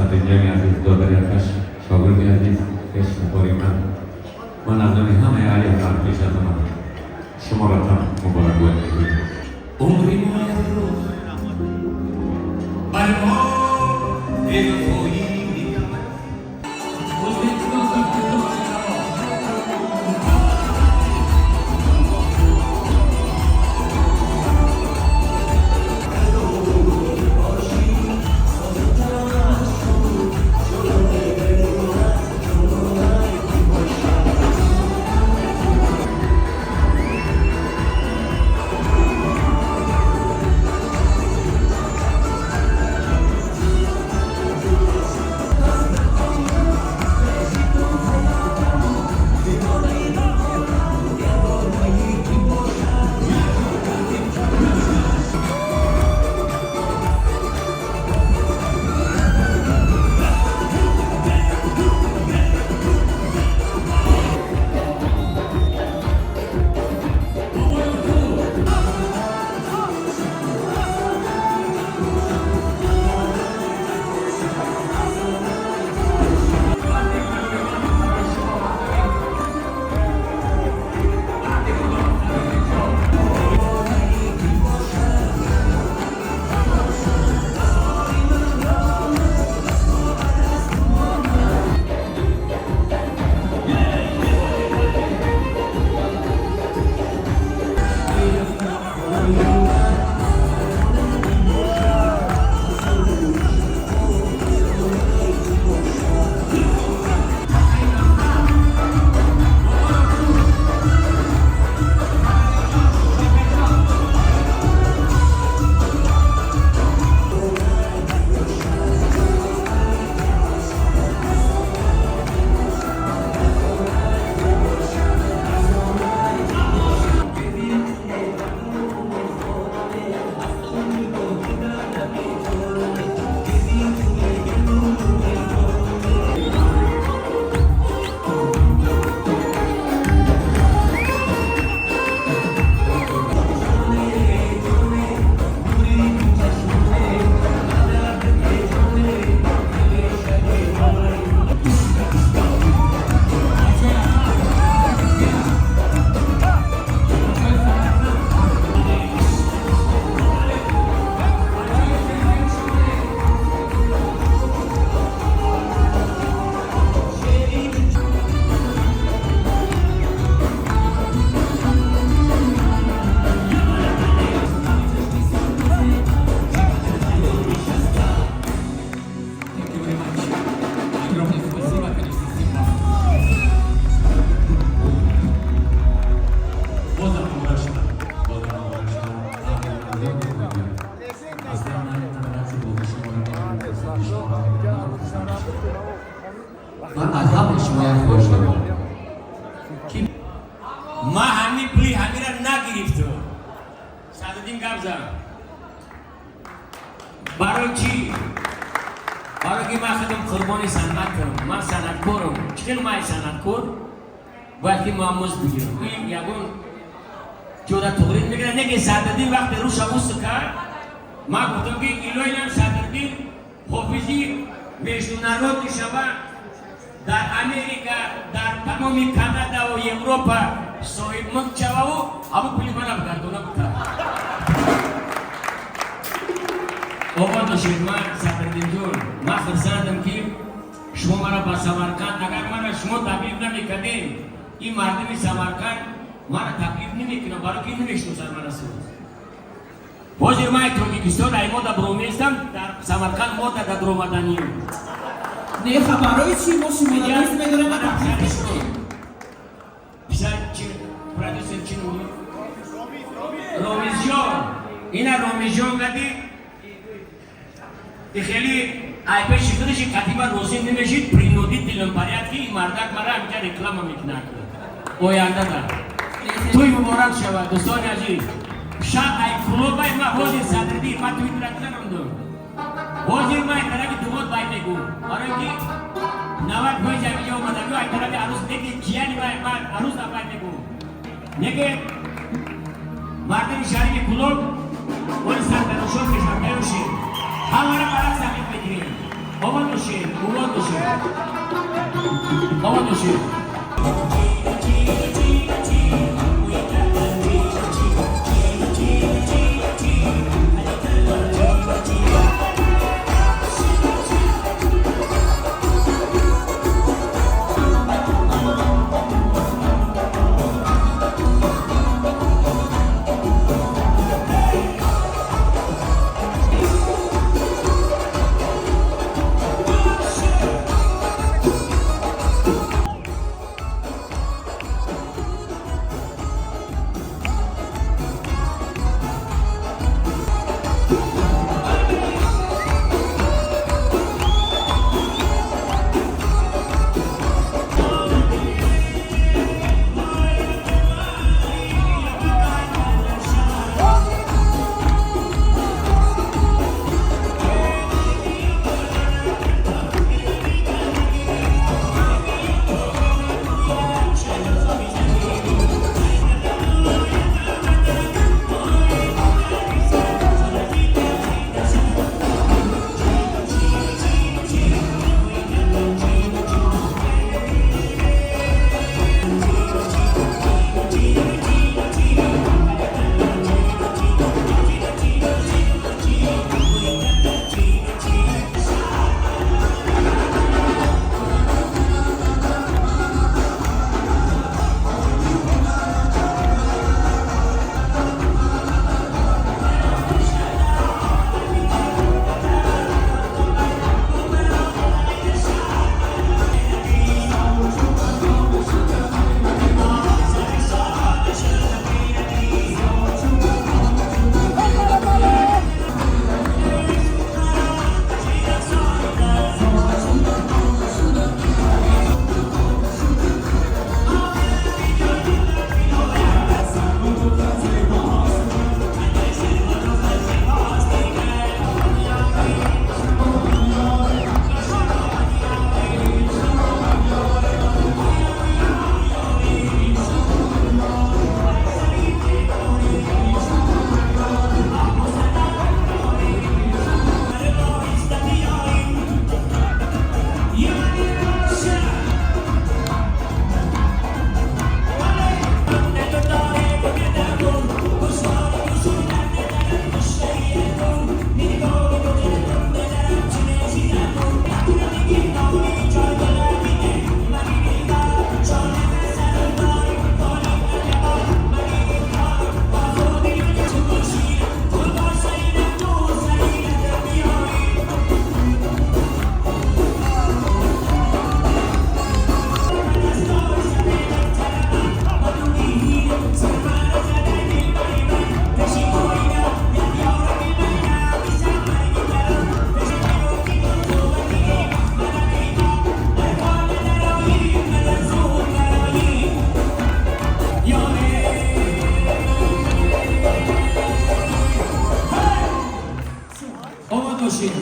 Satinjang Aziz Dodari atas Syagurni Aziz Kesna Poriman Menandani Hamai Ayah Artisya teman semua datang membawa buat itu Umrimu ya terus Almo Ilfoi من عذاب شما خوش دارم ما همی پولی همی را نگرفتم سعدالدین گبزا برای چی؟ برای که من خودم قربانی صنعتم من صنعتکارم چکل من صنعتکار باید که معموز بگیرم این یکون جودا تغرید میگیره نگه سعدالدین وقت روش آموز کرد من گفتم که ایلوینم سعدالدین حافظی میشنونارود شبه در امریکا در تمامی کانادا و اروپا صاحب ملک شوه و همه پولی من بگردونه بکرد آقا داشتید من سعدالدین جون من خرساندم که شما مرا با سمرقند اگر مرا شما تبلیغ نمیکردین این مردم سمرقند مرا تبلیغ نمیکنه برای که نمیشناسن مرا سوز بازی من تاجیکستان ای ما در برومیستم در سمرقند ما در درآمدنیم نه خبرهای چی ما شما دارست میداره من تبلیغ میکنیم بیشتر چی؟ پرادیوسر چی نمید؟ رومیزیون اینا رومیزیون گدی ای خیلی ای پیشی خودشی قطیبا روزی نمیشید پرینودی دیلم پریاد که این مردک مرا همینجا رکلام هم میکنه اوینده دار توی مبارک شود دوستان عزیز شاید ای کلوبای ما حوزی صدردی ما توی درکترم دو حوزی ما ای طرح دومت باید بگو برای که نوات بای جایی جا اومده بیو ای طرح عروس دیگه کیانی ما عروس نباید بگو نگه مردم شهری کلوب ولی سردرشون کشم بیوشی همه را برای سمید بگیریم آمد باشید اومد باشید آمد باشید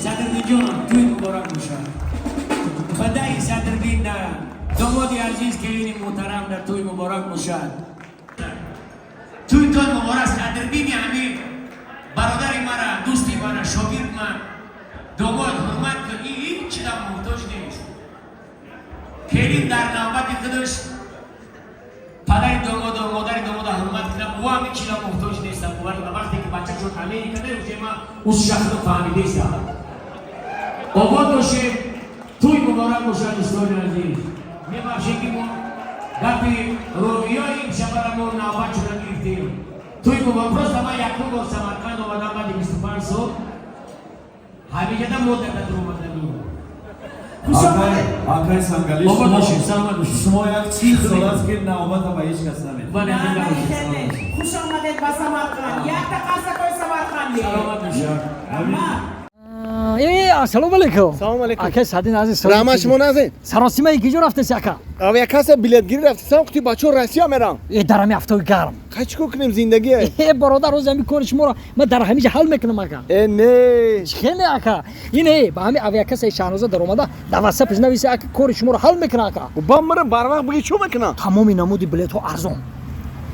صدرالدین جان توی مبارک باشد بدای صدرالدین داماد عزیز که این محترم در توی مبارک باشد توی مبارک صدرالدین همین برادر مرا دوستی مرا شاگرد من داماد حرمت کنی این چیزا محتاج نیست خیلی در نوبت خودش پدر داماد و مادر داماد حرمت کنم و همین چیزا محتاج نیستم وقتی که بچه شد امریکا نمیشه من اون شخص رو فهمیده استم آباد باشه توی مبارک باشد دوستان عزیز میبخشید که ما گفتی رویای این شبرمون نوبت شده گرفتیم توی مبارک پرست ما یکم با سمرقند آمدم بعد 25 سال همیشه در مدت رو اومدنیم آقای سنگالی آباد باشید سلامت باشید شما یک چیز سالات که نوبت با هیچ کس نمید خوش آمدید با سمرقند یک تقصه کوی سمرقندی سلامت باشید السلام علیکم. سلام علیکم. آقای سعدین عزیز. رحمت شما نازید. سراسیمه یکی جور رفته سیاکا. او یک کس بلیت گیری رفتم وقتی بچه‌ها راسیا میرم. درمی هفته گرم. چیکار کنیم زندگی؟ برادر روز می کنی شما را من در همیشه حل میکنم آقا. نه. خیلی آقا. اینه با همین او یک کس شاهنوزه در اومده در واسه پیش نویسه آقا کار شما را حل میکنه آقا. با مرا بر وقت بگی چی میکنه؟ تمام نمودی بلیت ها ارزان.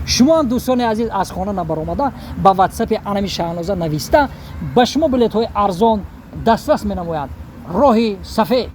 شما هم دوستان عزیز از خانه نبر اومده با واتساپ انمی شاهنوزه نویسته با شما بلیت های ارزان دسترس می نماید. راهی سفید